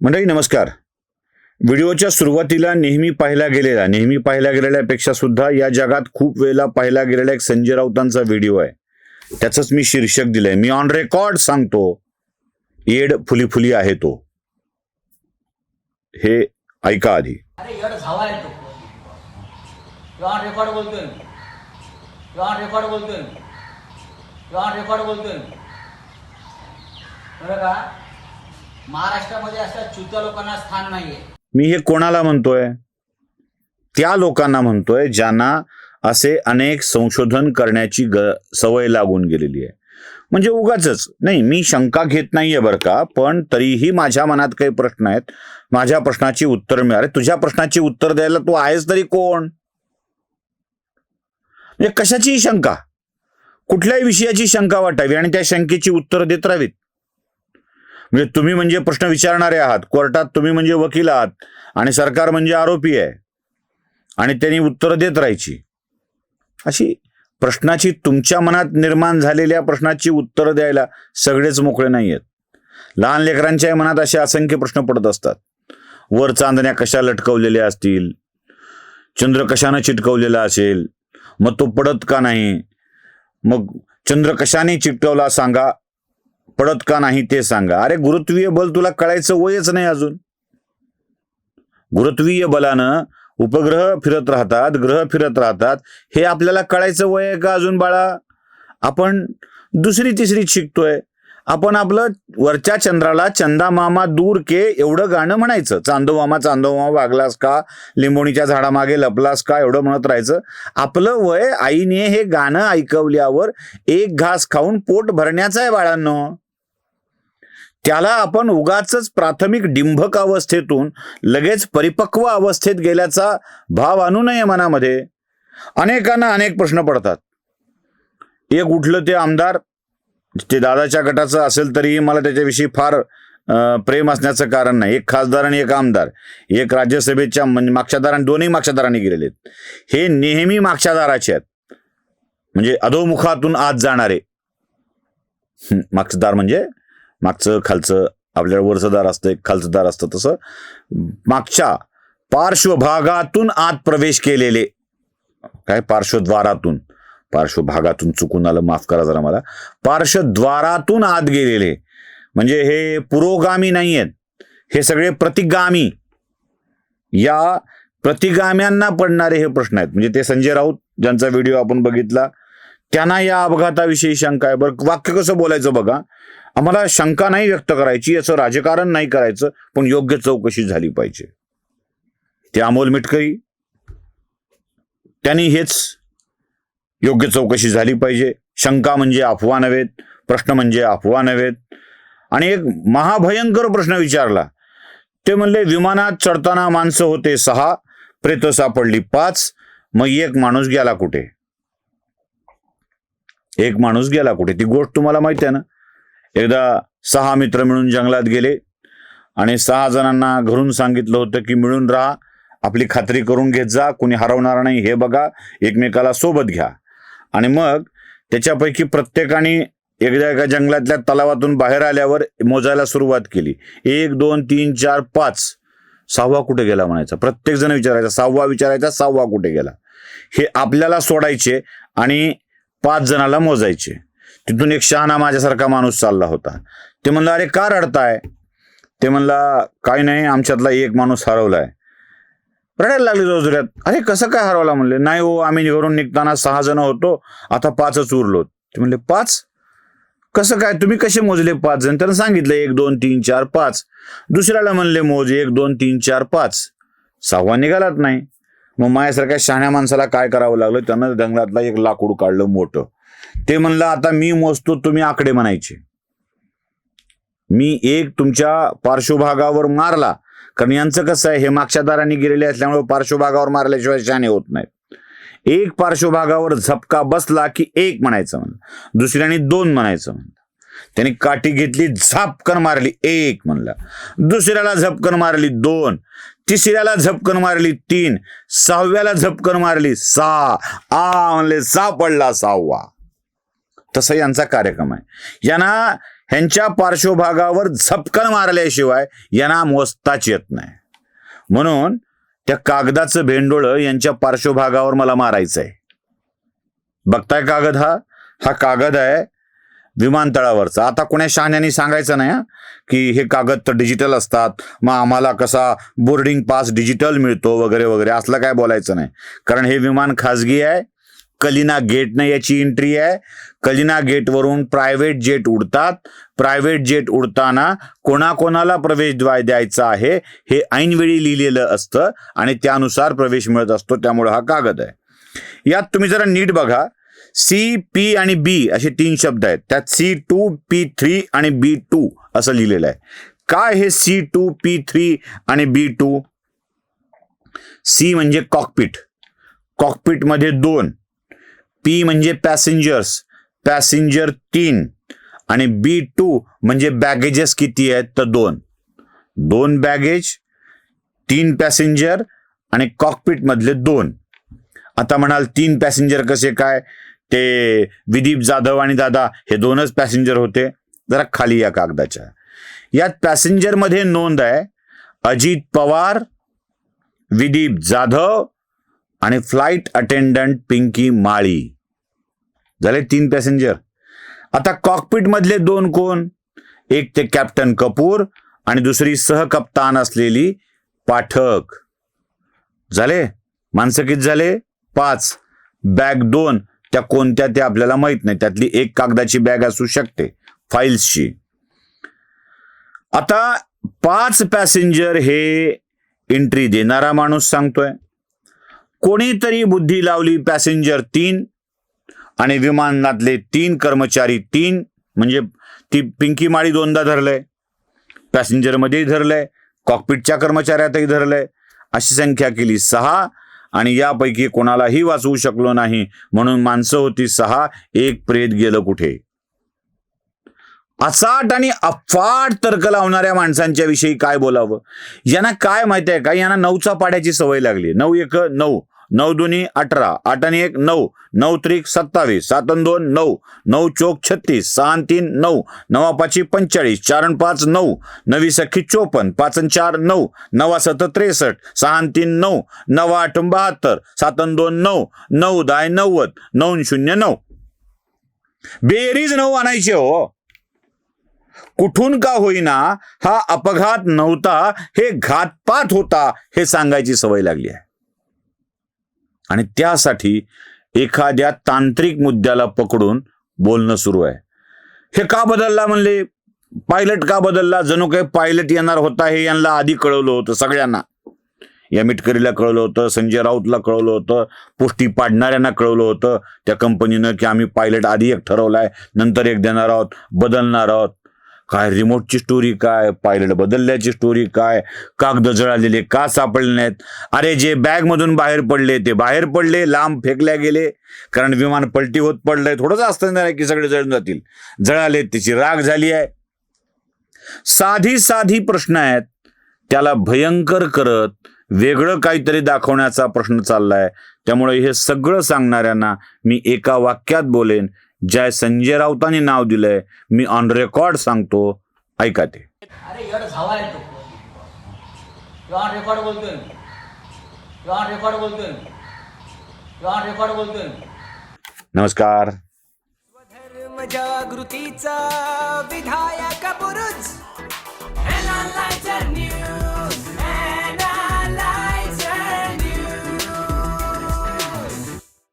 मंडळी नमस्कार. व्हिडिओच्या सुरुवातीला नेहमी पाहिला गेलेल्यापेक्षा सुद्धा या जगात खूप वेळेला पाहिला गेलेला एक संजय राऊतांचा व्हिडिओ आहे. त्याचंच मी शीर्षक दिलंय. मी ऑन रेकॉर्ड सांगतो, येड फुली फुली आहे तो. हे ऐका आधी. अरे येड झावा आहे तो. ऑन रेकॉर्ड बोलतोय. बरं का, महाराष्ट्रामध्ये अशा चुत्या लोकांना स्थान नाहीये. मी हे कोणाला म्हणतोय? त्या लोकांना म्हणतोय ज्यांना असे अनेक संशोधन करण्याची सवय लागून गेलेली आहे. म्हणजे उगाचच नाही, मी शंका घेत नाहीये बरं का, पण तरीही माझ्या मनात काही प्रश्न आहेत. माझ्या प्रश्नाची उत्तर मिळाले. तुझ्या प्रश्नाची उत्तर द्यायला तू आहेस तरी कोण? म्हणजे कशाची शंका, कुठल्याही विषयाची शंका वाटावी आणि त्या शंकेची उत्तर देत राहावीत. म्हणजे तुम्ही म्हणजे प्रश्न विचारणारे आहात, कोर्टात तुम्ही म्हणजे वकील आहात आणि सरकार म्हणजे आरोपी आहे आणि त्यांनी उत्तर देत राहायची. अशी प्रश्नाची, तुमच्या मनात निर्माण झालेल्या प्रश्नाची उत्तर द्यायला सगळेच मोकळे नाही आहेत. लहान लेकरांच्या मनात असे असंख्य प्रश्न पडत असतात. वर चांदण्या कशा लटकवलेल्या असतील, चंद्र कशानं चिटकवलेला असेल, मग तो पडत का नाही, मग चंद्र कशाने चिटकवला सांगा, पडत का नाही ते सांगा. अरे गुरुत्वीय बल तुला कळायचं वयच नाही अजून. गुरुत्वीय बलानं उपग्रह फिरत राहतात, ग्रह फिरत राहतात, हे आपल्याला कळायचं वय आहे का अजून बाळा? आपण दुसरी तिसरी शिकतोय. आपण आपलं वरच्या चंद्राला चंदा मामा दूर के एवढं गाणं म्हणायचं. चांदो मामा वागलास का, लिंबोणीच्या झाडामागे लपलास का, एवढं म्हणत राहायचं. आपलं वय आईने हे गाणं ऐकवल्यावर एक घास खाऊन पोट भरण्याचं आहे बाळांनो. त्याला आपण उगाचच प्राथमिक डिंभक अवस्थेतून लगेच परिपक्व अवस्थेत गेल्याचा भाव आणू नये मनामध्ये. अनेकांना अनेक प्रश्न पडतात. एक उठलं ते आमदार, ते दादाच्या गटाचं असेल तरीही मला त्याच्याविषयी फार प्रेम असण्याचं कारण नाही. एक खासदार आणि एक आमदार, एक राज्यसभेच्या मागच्या दाराने, दोन्ही मागच्या दाराने गेलेले आहेत. हे नेहमी मागच्या दाराचे आहेत, म्हणजे अधोमुखातून आत जाणारे. मागचं दार म्हणजे मागचं खालचं, आपल्याला वरचं दार असतं, एक खालचं दार असतं, तसं मागच्या पार्श्वभागातून आत प्रवेश केलेले. काय पार्श्वभागातून चुकून आलं, माफ करा जरा मला. पार्श्वद्वारातून आत गेलेले म्हणजे हे पुरोगामी नाही आहेत, हे सगळे प्रतिगामी. या प्रतिगाम्यांना पडणारे हे प्रश्न आहेत. म्हणजे ते संजय राऊत ज्यांचा व्हिडिओ आपण बघितला, त्यांना या अपघाताविषयी शंका आहे. बरं, वाक्य कसं बोलायचं बघा. आम्हाला शंका नाही व्यक्त करायची, याचं राजकारण नाही करायचं, पण योग्य चौकशी झाली पाहिजे. ते अमोल मिटकरी, त्यांनी हेच योग्य चौकशी झाली पाहिजे. शंका म्हणजे अफवा नव्हेत, प्रश्न म्हणजे अफवा नव्हेत. आणि एक महाभयंकर प्रश्न विचारला. ते म्हणले विमानात चढताना माणसं होते 6, प्रेत सापडली 5, मग एक माणूस गेला कुठे? ती गोष्ट तुम्हाला माहिती आहे ना. एकदा 6 मित्र मिळून जंगलात गेले आणि 6 जणांना घरून सांगितलं होतं की मिळून राहा, आपली खात्री करून घेत जा, कुणी हरवणार नाही हे बघा, एकमेकाला सोबत घ्या. आणि मग त्याच्यापैकी प्रत्येकाने एकदा एका जंगलातल्या तलावातून बाहेर आल्यावर मोजायला सुरुवात केली. 1 2 3 4 5, 6वा कुठे गेला म्हणायचा. प्रत्येक जण विचारायचा, 6वा विचारायचा, 6वा कुठे गेला. हे आपल्याला सोडायचे आणि 5 जणाला मोजायचे. तिथून एक शहाणा माझ्यासारखा माणूस चालला होता. ते म्हणलं, अरे का रडताय? ते म्हणला, काय नाही, आमच्यातला एक माणूस हरवलाय. रडायला लागले जोरजोरात. अरे कसं काय हरवला? म्हणले, नाही हो, आम्ही घरून निघताना 6 जण होतो, आता 5च उरलो. ते म्हणले, 5 कसं काय? तुम्ही कसे मोजले 5 जण? त्यानं सांगितलं 1 2 3 4 5. दुसऱ्याला म्हणले मोज 1 2 3 4 5. 6वा निघालाच नाही. मग माझ्यासारख्या शहाण्या माणसाला काय करावं लागलं? त्यानं जंगलातला एक लाकूड काढलं मोठं. ते म्हणलं, आता मी मोजतो, तुम्ही आकडे म्हणायचे. मी एक तुमच्या पार्श्वभागावर मारला, कारण यांचं कसं आहे, हे मागच्या दाराने गेलेले असल्यामुळे पार्श्वभागावर मारल्याशिवाय शहाणे होत नाहीत. एक पार्श्वभागावर झपका बसला की 1 म्हणायचं म्हणलं, दुसऱ्याने 2 म्हणायचं म्हणलं. त्याने काठी घेतली, झपकन मारली, 1 म्हणला. दुसऱ्याला झपकन मारली 2, तिसऱ्याला झपकन मारली 3, 6व्याला झपकन मारली 6. म्हणले सापडला 6वा. तसं यांचा कार्यक्रम आहे. यांना ह्यांच्या पार्श्वभागावर झपकन मारल्याशिवाय यांना मोजताच येत नाही. म्हणून त्या कागदाचं भेंडोळं यांच्या पार्श्वभागावर मला मारायचं आहे. बघताय कागद, हा कागद आहे विमानतळावरचा. आता कोण्या शहाण्याने सांगायचं नाही की हे कागद तर डिजिटल असतात, मग आम्हाला कसा बोर्डिंग पास डिजिटल मिळतो वगैरे वगैरे, असलं काय बोलायचं नाही. कारण हे विमान खाजगी आहे. कलिना गेटनं याची एंट्री आहे. कलिना गेटवरून प्रायव्हेट जेट उडतात. प्रायव्हेट जेट उडताना कोणाकोणाला प्रवेश द्यायचा आहे हे ऐनवेळी लिहिलेलं असतं आणि त्यानुसार प्रवेश मिळत असतो. त्यामुळे हा कागद आहे. यात तुम्ही जरा नीट बघा, सी, पी आणि बी असे 3 शब्द आहेत. त्यात C2, P3 आणि B2 असं लिहिलेलं आहे. काय हे C2, P3 आणि B2? सी म्हणजे कॉकपिट, कॉकपिटमध्ये 2. पी म्हणजे पॅसेंजर्स, पॅसेंजर 3 आणि B2 म्हणजे बॅगेजेस किती आहेत तर 2 बॅगेज, 3 पॅसेंजर आणि कॉकपिट मधले 2. आता म्हणाल 3 पॅसेंजर कसे काय? ते विदीप जाधव आणि दादा हे 2च पॅसेंजर होते. जरा खाली या कागदाच्या. यात पॅसेंजर मध्ये नोंद आहे अजित पवार, विदीप जाधव आणि फ्लाइट अटेंडंट पिंकी माळी. झाले 3 पॅसेंजर. आता कॉकपिट मधले 2 कोण? एक ते कॅप्टन कपूर आणि दुसरी सहकप्तान असलेली पाठक. झाले माणसं किती झाले? 5. बॅग 2 त्या कोणत्या ते आपल्याला माहित नाही. त्यातली एक कागदाची बॅग असू शकते फाईल्सची. आता 5 पॅसेंजर हे एंट्री देणारा माणूस सांगतोय. कोणीतरी बुद्धी लावली पॅसेंजर 3 आणि विमानातले 3 कर्मचारी 3, म्हणजे ती पिंकी माळी 2दा धरलंय, पॅसेंजर मध्येही धरलंय, कॉकपिटच्या कर्मचाऱ्यातही धरलंय. अशी संख्या केली 6 आणि यापैकी कोणालाही वाचवू शकलो नाही. म्हणून माणसं होती 6, एक प्रेत गेलं कुठे. अचाट आणि अफाट तर्क लावणाऱ्या माणसांच्या विषयी काय बोलावं. यांना काय माहिती आहे का? यांना 9चा पाड्याची सवय लागली. 9 1 9, 9 2 18, 8 आणि 1 9, 9 3 27, 7 आणि 2 9, 9 चौक 36, 6 आणि 3 9, 9 5 45, 4 आणि 5 9, 9 सखी 54, 5 आणि 4 9, 9 7 63, 6 आणि 3 9, 9 8 72, 7 आणि 2 9, 9 10 90, 9 0 9. बेरीज 9 आणायची हो. कुठून का होईना हा अपघात नव्हता, हे घातपात होता हे सांगायची सवय लागली आहे. आणि त्यासाठी एखाद्या तांत्रिक मुद्द्याला पकडून बोलणं सुरू आहे. हे का बदलला म्हणले, पायलट का बदलला? जणू काही पायलट येणार होता हे यांना आधी कळवलं होतं सगळ्यांना. या मिटकरीला कळवलं होतं, संजय राऊतला कळवलं होतं, पोस्टी पाडणाऱ्यांना कळवलं होतं त्या कंपनीनं की आम्ही पायलट आधी एक ठरवलाय, नंतर एक देणार आहोत, बदलणार आहोत. काय रिमोटची स्टोरी काय, पायलट बदलल्याची स्टोरी काय, कागद जळालेले का सापडले नाहीत? अरे जे बॅग मधून बाहेर पडले ते बाहेर पडले, लांब फेकल्या गेले, कारण विमान पलटी होत पडलंय. थोडंच असतं नाही की सगळे जळून जातील. जळाले, त्याची राग झाली आहे. साधी प्रश्न आहेत, त्याला भयंकर करत वेगळं काहीतरी दाखवण्याचा प्रश्न चाललाय. त्यामुळे हे सगळं सांगणाऱ्यांना मी एका वाक्यात बोलेन, ज्या संजय राऊतांनी नाव दिलंय, मी ऑन रेकॉर्ड सांगतो, ऐका ते. अरे एवढं झावा आहे तो ऑन रेकॉर्ड बोलतोय, ऑन रेकॉर्ड बोलतोय, ऑन रेकॉर्ड बोलतोय. नमस्कार. धर्म जागृतीचा विधायक बुरुज